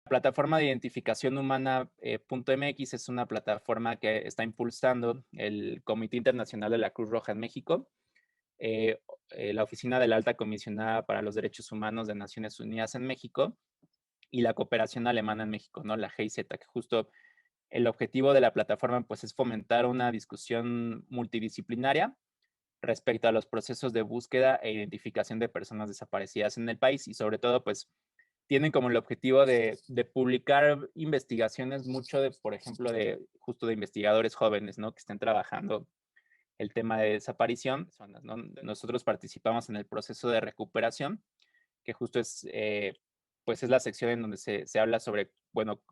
plataforma de identificación humana .mx es una plataforma que está impulsando el Comité Internacional de la Cruz Roja en México, la Oficina de la Alta Comisionada para los Derechos Humanos de Naciones Unidas en México y la Cooperación Alemana en México, ¿no? La GIZ, que justo el objetivo de la plataforma pues, es fomentar una discusión multidisciplinaria respecto a los procesos de búsqueda e identificación de personas desaparecidas en el país y sobre todo pues tienen como el objetivo de publicar investigaciones mucho de, por ejemplo, de justo de investigadores jóvenes, ¿no? Que estén trabajando el tema de desaparición. ¿No? Nosotros participamos en el proceso de recuperación, que justo es, pues es la sección en donde se habla sobre, bueno,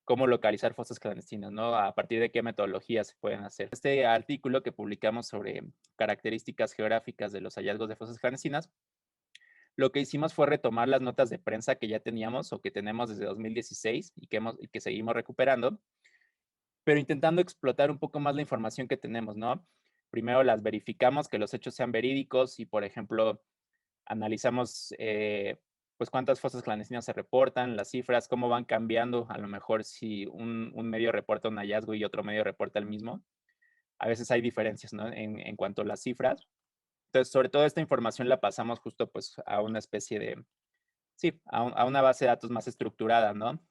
cómo localizar fosas clandestinas, ¿no? A partir de qué metodologías se pueden hacer. Este artículo que publicamos sobre características geográficas de los hallazgos de fosas clandestinas, lo que hicimos fue retomar las notas de prensa que ya teníamos o que tenemos desde 2016 y que seguimos recuperando, pero intentando explotar un poco más la información que tenemos, ¿no? Primero las verificamos, que los hechos sean verídicos y, por ejemplo, analizamos pues cuántas fosas clandestinas se reportan, las cifras, cómo van cambiando, a lo mejor si un medio reporta un hallazgo y otro medio reporta el mismo. A veces hay diferencias, ¿no? En cuanto a las cifras. Entonces, sobre todo esta información la pasamos justo pues a una especie de, sí, a una base de datos más estructurada, ¿no?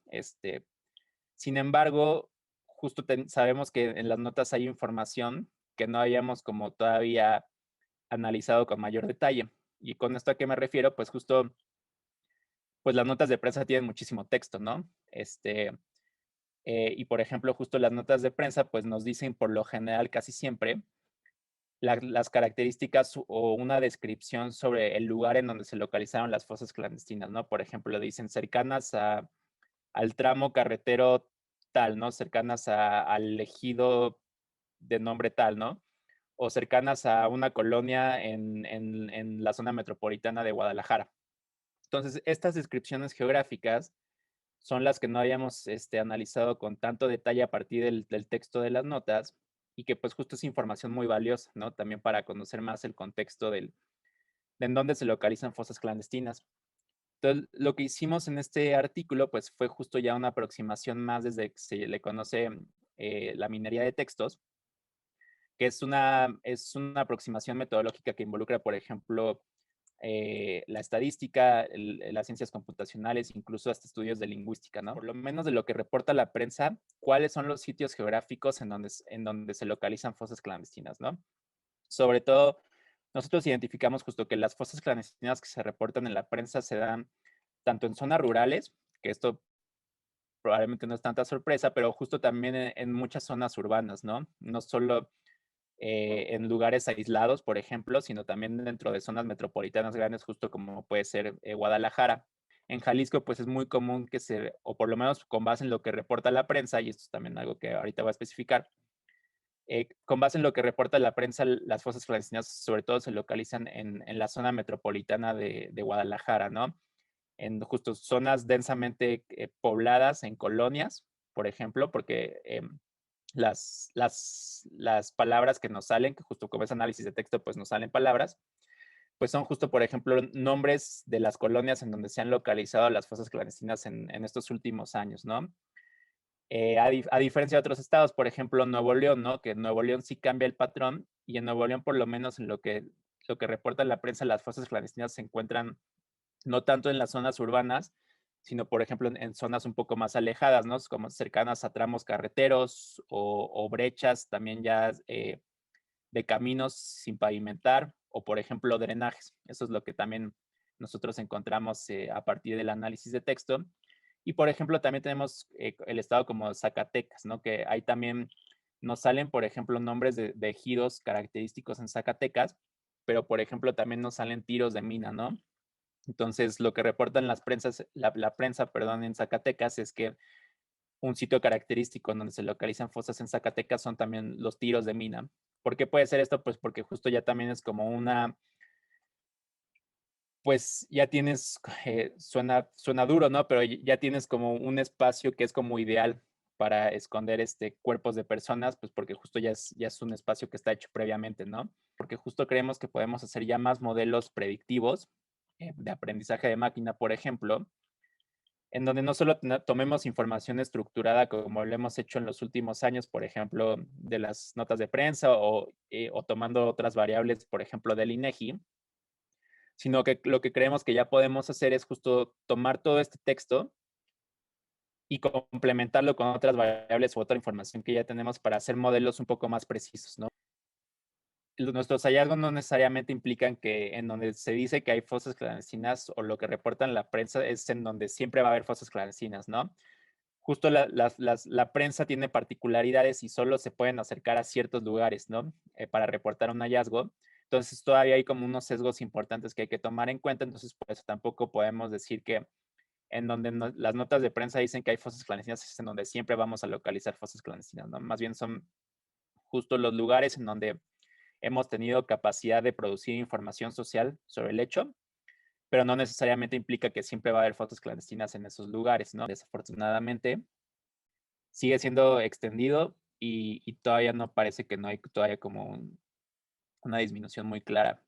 Sin embargo, justo sabemos que en las notas hay información que no habíamos como todavía analizado con mayor detalle. ¿Y con esto a qué me refiero? Pues justo, pues las notas de prensa tienen muchísimo texto, ¿no? Y por ejemplo, justo las notas de prensa, pues nos dicen por lo general casi siempre las características o una descripción sobre el lugar en donde se localizaron las fosas clandestinas, ¿no? Por ejemplo, dicen cercanas al tramo carretero tal, ¿no? Cercanas al ejido de nombre tal, ¿no? O cercanas a una colonia en la zona metropolitana de Guadalajara. Entonces, estas descripciones geográficas son las que no habíamos analizado con tanto detalle a partir del texto de las notas y que pues justo es información muy valiosa, ¿no? También para conocer más el contexto de en dónde se localizan fosas clandestinas. Entonces, lo que hicimos en este artículo, pues fue justo ya una aproximación más desde que se le conoce la minería de textos, que es una aproximación metodológica que involucra, por ejemplo, la estadística, las ciencias computacionales, incluso hasta estudios de lingüística, ¿no? Por lo menos de lo que reporta la prensa, cuáles son los sitios geográficos en donde se localizan fosas clandestinas, ¿no? Sobre todo, nosotros identificamos justo que las fosas clandestinas que se reportan en la prensa se dan tanto en zonas rurales, que esto probablemente no es tanta sorpresa, pero justo también en muchas zonas urbanas, ¿no? No solo en lugares aislados, por ejemplo, sino también dentro de zonas metropolitanas grandes, justo como puede ser Guadalajara. En Jalisco, pues es muy común que o por lo menos con base en lo que reporta la prensa, y esto es también algo que ahorita voy a especificar, con base en lo que reporta la prensa, las fosas clandestinas sobre todo se localizan en la zona metropolitana de Guadalajara, ¿no? En justo zonas densamente pobladas, en colonias, por ejemplo, porque las palabras que nos salen, que justo como es análisis de texto, pues nos salen palabras, pues son justo, por ejemplo, nombres de las colonias en donde se han localizado las fosas clandestinas en estos últimos años, ¿no? A diferencia de otros estados, por ejemplo, Nuevo León, ¿no? Que Nuevo León sí cambia el patrón y en Nuevo León, por lo menos en lo que reporta la prensa, las fosas clandestinas se encuentran no tanto en las zonas urbanas, sino, por ejemplo, en zonas un poco más alejadas, ¿no? Como cercanas a tramos carreteros o brechas también ya de caminos sin pavimentar o, por ejemplo, drenajes. Eso es lo que también nosotros encontramos a partir del análisis de texto. Y, por ejemplo, también tenemos el estado como Zacatecas, ¿no? Que ahí también nos salen, por ejemplo, nombres de ejidos característicos en Zacatecas, pero, por ejemplo, también nos salen tiros de mina, ¿no? Entonces, lo que reportan la prensa, perdón, en Zacatecas es que un sitio característico en donde se localizan fosas en Zacatecas son también los tiros de mina. ¿Por qué puede ser esto? Pues porque justo ya también es como pues ya tienes, suena duro, ¿no? Pero ya tienes como un espacio que es como ideal para esconder cuerpos de personas, pues porque justo ya es un espacio que está hecho previamente, ¿no? Porque justo creemos que podemos hacer ya más modelos predictivos de aprendizaje de máquina, por ejemplo, en donde no solo tomemos información estructurada como lo hemos hecho en los últimos años, por ejemplo, de las notas de prensa o tomando otras variables, por ejemplo, del INEGI, sino que lo que creemos que ya podemos hacer es justo tomar todo este texto y complementarlo con otras variables u otra información que ya tenemos para hacer modelos un poco más precisos, ¿no? Nuestros hallazgos no necesariamente implican que en donde se dice que hay fosas clandestinas o lo que reportan la prensa es en donde siempre va a haber fosas clandestinas, ¿no? Justo la prensa tiene particularidades y solo se pueden acercar a ciertos lugares, ¿no? Para reportar un hallazgo. Entonces todavía hay como unos sesgos importantes que hay que tomar en cuenta, entonces por eso tampoco podemos decir que en donde las notas de prensa dicen que hay fosas clandestinas es en donde siempre vamos a localizar fosas clandestinas, ¿no? Más bien son justo los lugares en donde hemos tenido capacidad de producir información social sobre el hecho, pero no necesariamente implica que siempre va a haber fosas clandestinas en esos lugares, ¿no? Desafortunadamente, sigue siendo extendido y todavía no parece que no hay todavía como una disminución muy clara.